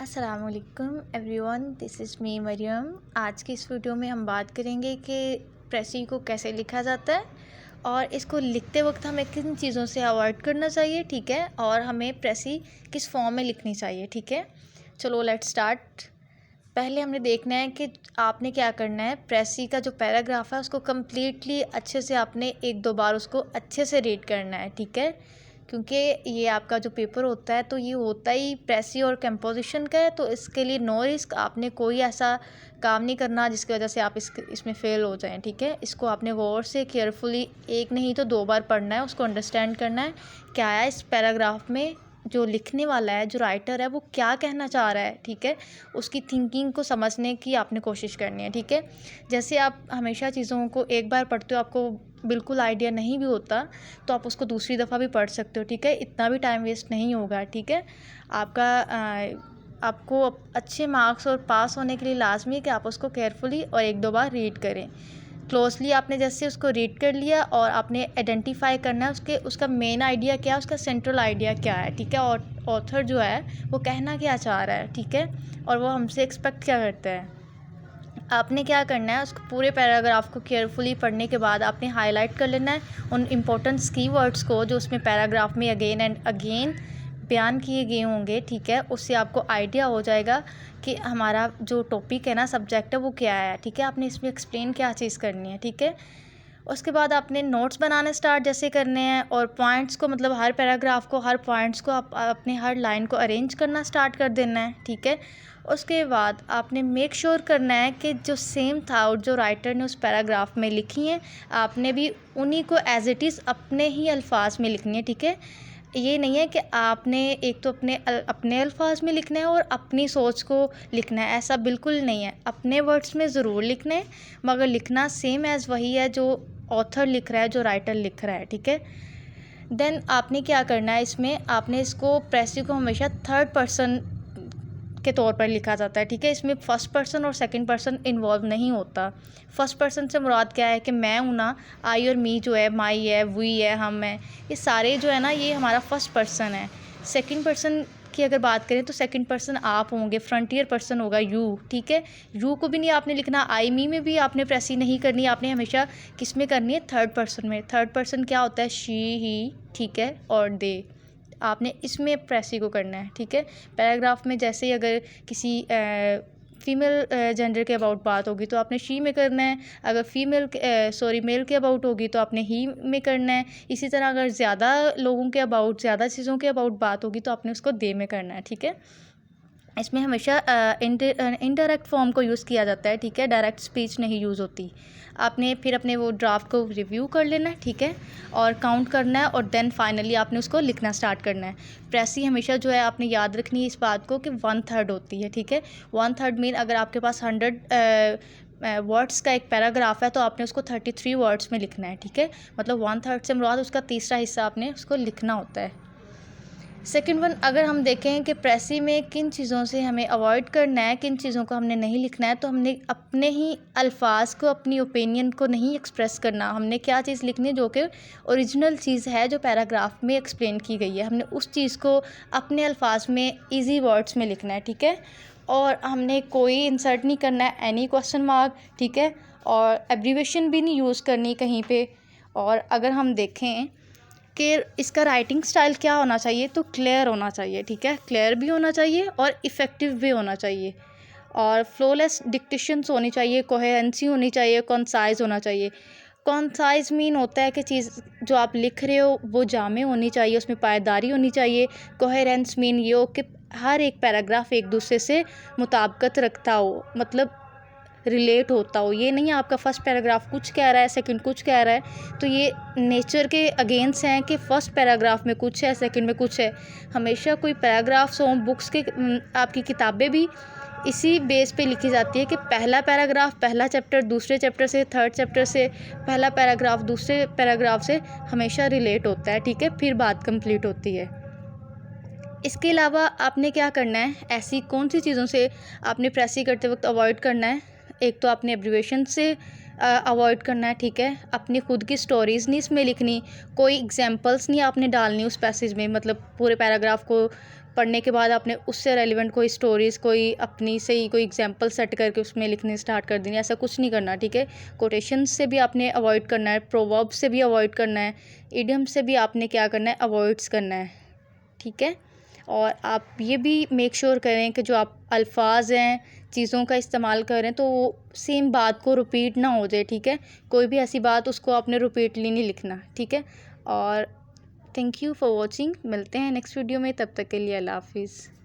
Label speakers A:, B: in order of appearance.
A: अस्सलामुअलैकुम everyone, this is me Mariam. आज की इस वीडियो में हम बात करेंगे कि प्रेसी को कैसे लिखा जाता है और इसको लिखते वक्त हमें किन चीज़ों से अवॉइड करना चाहिए, ठीक है, और हमें प्रेसी किस फॉर्म में लिखनी चाहिए, ठीक है। चलो लेट्स स्टार्ट। पहले हमने देखना है कि आपने क्या करना है। प्रेसी का जो पैराग्राफ है उसको कम्प्लीटली अच्छे से आपने एक दो बार उसको अच्छे से रीड करना है, ठीक है, क्योंकि ये आपका जो पेपर होता है तो ये होता ही प्रेसी और कंपोजिशन का है। तो इसके लिए नो रिस्क, आपने कोई ऐसा काम नहीं करना जिसकी वजह से आप इसमें फ़ेल हो जाएं, ठीक है। इसको आपने गौर से केयरफुली एक नहीं तो दो बार पढ़ना है, उसको अंडरस्टैंड करना है क्या आया इस पैराग्राफ में, जो लिखने वाला है, जो राइटर है, वो क्या कहना चाह रहा है, ठीक है। उसकी थिंकिंग को समझने की आपने कोशिश करनी है, ठीक है। जैसे आप हमेशा चीज़ों को एक बार पढ़ते हो, आपको बिल्कुल आइडिया नहीं भी होता तो आप उसको दूसरी दफ़ा भी पढ़ सकते हो, ठीक है। इतना भी टाइम वेस्ट नहीं होगा, ठीक है। आपको अच्छे मार्क्स और पास होने के लिए लाजमी है कि आप उसको केयरफुली और एक दो बार रीड करें क्लोजली। आपने जैसे उसको रीड कर लिया और आपने आइडेंटिफाई करना है उसका मेन आइडिया क्या है, उसका सेंट्रल आइडिया क्या है, ठीक है, और ऑथर जो है वो कहना क्या चाह रहा है, ठीक है, और वो हमसे एक्सपेक्ट क्या करता है। आपने क्या करना है, उसको पूरे पैराग्राफ को केयरफुली पढ़ने के बाद आपने हाईलाइट कर लेना है उन इम्पोर्टेंट्स कीवर्ड्स को जो उसमें पैराग्राफ में अगेन एंड अगेन बयान किए गए होंगे, ठीक है। उससे आपको आइडिया हो जाएगा कि हमारा जो टॉपिक है ना, सब्जेक्ट है, वो क्या है, ठीक है। आपने इसमें एक्सप्लेन क्या चीज़ करनी है, ठीक है। उसके बाद आपने नोट्स बनाने स्टार्ट जैसे करने हैं और पॉइंट्स को, मतलब हर पैराग्राफ को, हर पॉइंट्स को आप अपने हर लाइन को अरेंज करना स्टार्ट कर देना है, ठीक है। उसके बाद आपने मेक श्योर करना है कि जो सेम थाट जो राइटर ने उस पैराग्राफ में लिखी हैं, आपने भी उन्हीं को एज इट इज़ अपने ही अल्फाज में लिखनी है, ठीक है। ये नहीं है कि आपने एक तो अपने अल्फाज में लिखना है और अपनी सोच को लिखना है, ऐसा बिल्कुल नहीं है। अपने वर्ड्स में ज़रूर लिखना है मगर लिखना सेम एज़ वही है जो ऑथर लिख रहा है, जो राइटर लिख रहा है, ठीक है। देन आपने क्या करना है, इसमें आपने इसको प्रेसी को हमेशा थर्ड पर्सन के तौर पर लिखा जाता है, ठीक है। इसमें फर्स्ट पर्सन और सेकंड पर्सन इन्वॉल्व नहीं होता। फर्स्ट पर्सन से मुराद क्या है कि मैं हूँ ना, आई और मी जो है, माई है, वी है, हम हैं, ये सारे जो है ना, ये हमारा फर्स्ट पर्सन है। सेकंड पर्सन की अगर बात करें तो सेकंड पर्सन आप होंगे, फ्रंटियर पर्सन होगा यू, ठीक है। यू को भी नहीं आपने लिखना, आई मी में भी आपने प्रेसी नहीं करनी, आपने हमेशा किस में करनी है, थर्ड पर्सन में। थर्ड पर्सन क्या होता है, शी, ही, ठीक है, और दे। आपने इसमें प्रेसी को करना है, ठीक है। पैराग्राफ में जैसे ही अगर किसी फीमेल जेंडर के अबाउट बात होगी तो आपने शी में करना है, अगर मेल के अबाउट होगी तो आपने ही में करना है। इसी तरह अगर ज़्यादा लोगों के अबाउट, ज़्यादा चीज़ों के अबाउट बात होगी तो आपने उसको दे में करना है, ठीक है। इसमें हमेशा इनडायरेक्ट फॉर्म को यूज़ किया जाता है, ठीक है, डायरेक्ट स्पीच नहीं यूज़ होती। आपने फिर अपने वो ड्राफ्ट को रिव्यू कर लेना है, ठीक है, और काउंट करना है और देन फाइनली आपने उसको लिखना स्टार्ट करना है। प्रेसी हमेशा जो है आपने याद रखनी है इस बात को कि 1/3 होती है, ठीक है। 1/3 मीन अगर आपके पास 100 वर्ड्स का एक पैराग्राफ है तो आपने उसको 33 वर्ड्स में लिखना है, ठीक है। मतलब 1/3 से मुराद उसका तीसरा हिस्सा आपने उसको लिखना होता है। सेकंड वन, अगर हम देखें कि प्रेसी में किन चीज़ों से हमें अवॉइड करना है, किन चीज़ों को हमने नहीं लिखना है, तो हमने अपने ही अल्फाज को, अपनी ओपिनियन को नहीं एक्सप्रेस करना। हमने क्या चीज़ लिखनी है जो कि ओरिजिनल चीज़ है, जो पैराग्राफ में एक्सप्लेन की गई है, हमने उस चीज़ को अपने अल्फाज में ईजी वर्ड्स में लिखना है, ठीक है। और हमने कोई इंसर्ट नहीं करना है, एनी क्वेश्चन मार्क, ठीक है, और एब्रीवेशन भी नहीं यूज़ करनी कहीं पे। और अगर हम देखें कि इसका राइटिंग स्टाइल क्या होना चाहिए, तो क्लियर होना चाहिए, ठीक है। क्लियर भी होना चाहिए और इफ़ेक्टिव भी होना चाहिए और फ्लोलेस डिक्टेशंस होनी चाहिए, कोहेरेंसी होनी चाहिए, कॉन्साइज होना चाहिए। कॉन्साइज मीन होता है कि चीज़ जो आप लिख रहे हो वो जामे होनी चाहिए, उसमें पायदारी होनी चाहिए। कोहेरेंस मीन ये हो कि हर एक पैराग्राफ एक दूसरे से मुताबिकत रखता हो, मतलब रिलेट होता हो। ये नहीं आपका फर्स्ट पैराग्राफ कुछ कह रहा है, सेकंड कुछ कह रहा है, तो ये नेचर के अगेंस्ट हैं कि फ़र्स्ट पैराग्राफ में कुछ है, सेकंड में कुछ है। हमेशा कोई पैराग्राफ्स हों, बुक्स के आपकी किताबें भी इसी बेस पे लिखी जाती है कि पहला पैराग्राफ, पहला चैप्टर दूसरे चैप्टर से, थर्ड चैप्टर से पहला पैराग्राफ दूसरे पैराग्राफ से हमेशा रिलेट होता है, ठीक है, फिर बात कंप्लीट होती है। इसके अलावा आपने क्या करना है, ऐसी कौन सी चीज़ों से आपने प्रेसी करते वक्त अवॉइड करना है। एक तो आपने एब्रीवेशन से अवॉइड करना है, ठीक है। अपनी खुद की स्टोरीज़ नहीं इसमें लिखनी, कोई एग्जांपल्स नहीं आपने डालनी उस पैसेज में, मतलब पूरे पैराग्राफ को पढ़ने के बाद आपने उससे रेलिवेंट कोई स्टोरीज़, कोई अपनी से ही कोई एग्जांपल सेट करके उसमें लिखने स्टार्ट कर देनी, ऐसा कुछ नहीं करना, ठीक है। कोटेशंस से भी आपने अवॉइड करना है, प्रोवर्ब से भी अवॉइड करना है, इडियम से भी आपने क्या करना है, अवॉइड्स करना है, ठीक है। और आप ये भी मेक श्योर करें कि जो आप अल्फाज हैं, चीज़ों का इस्तेमाल करें तो वो सेम बात को रिपीट ना हो जाए, ठीक है। कोई भी ऐसी बात उसको आपने रिपीटली नहीं लिखना, ठीक है। और थैंक यू फॉर वॉचिंग। मिलते हैं नेक्स्ट वीडियो में, तब तक के लिए अल्लाह हाफिज़।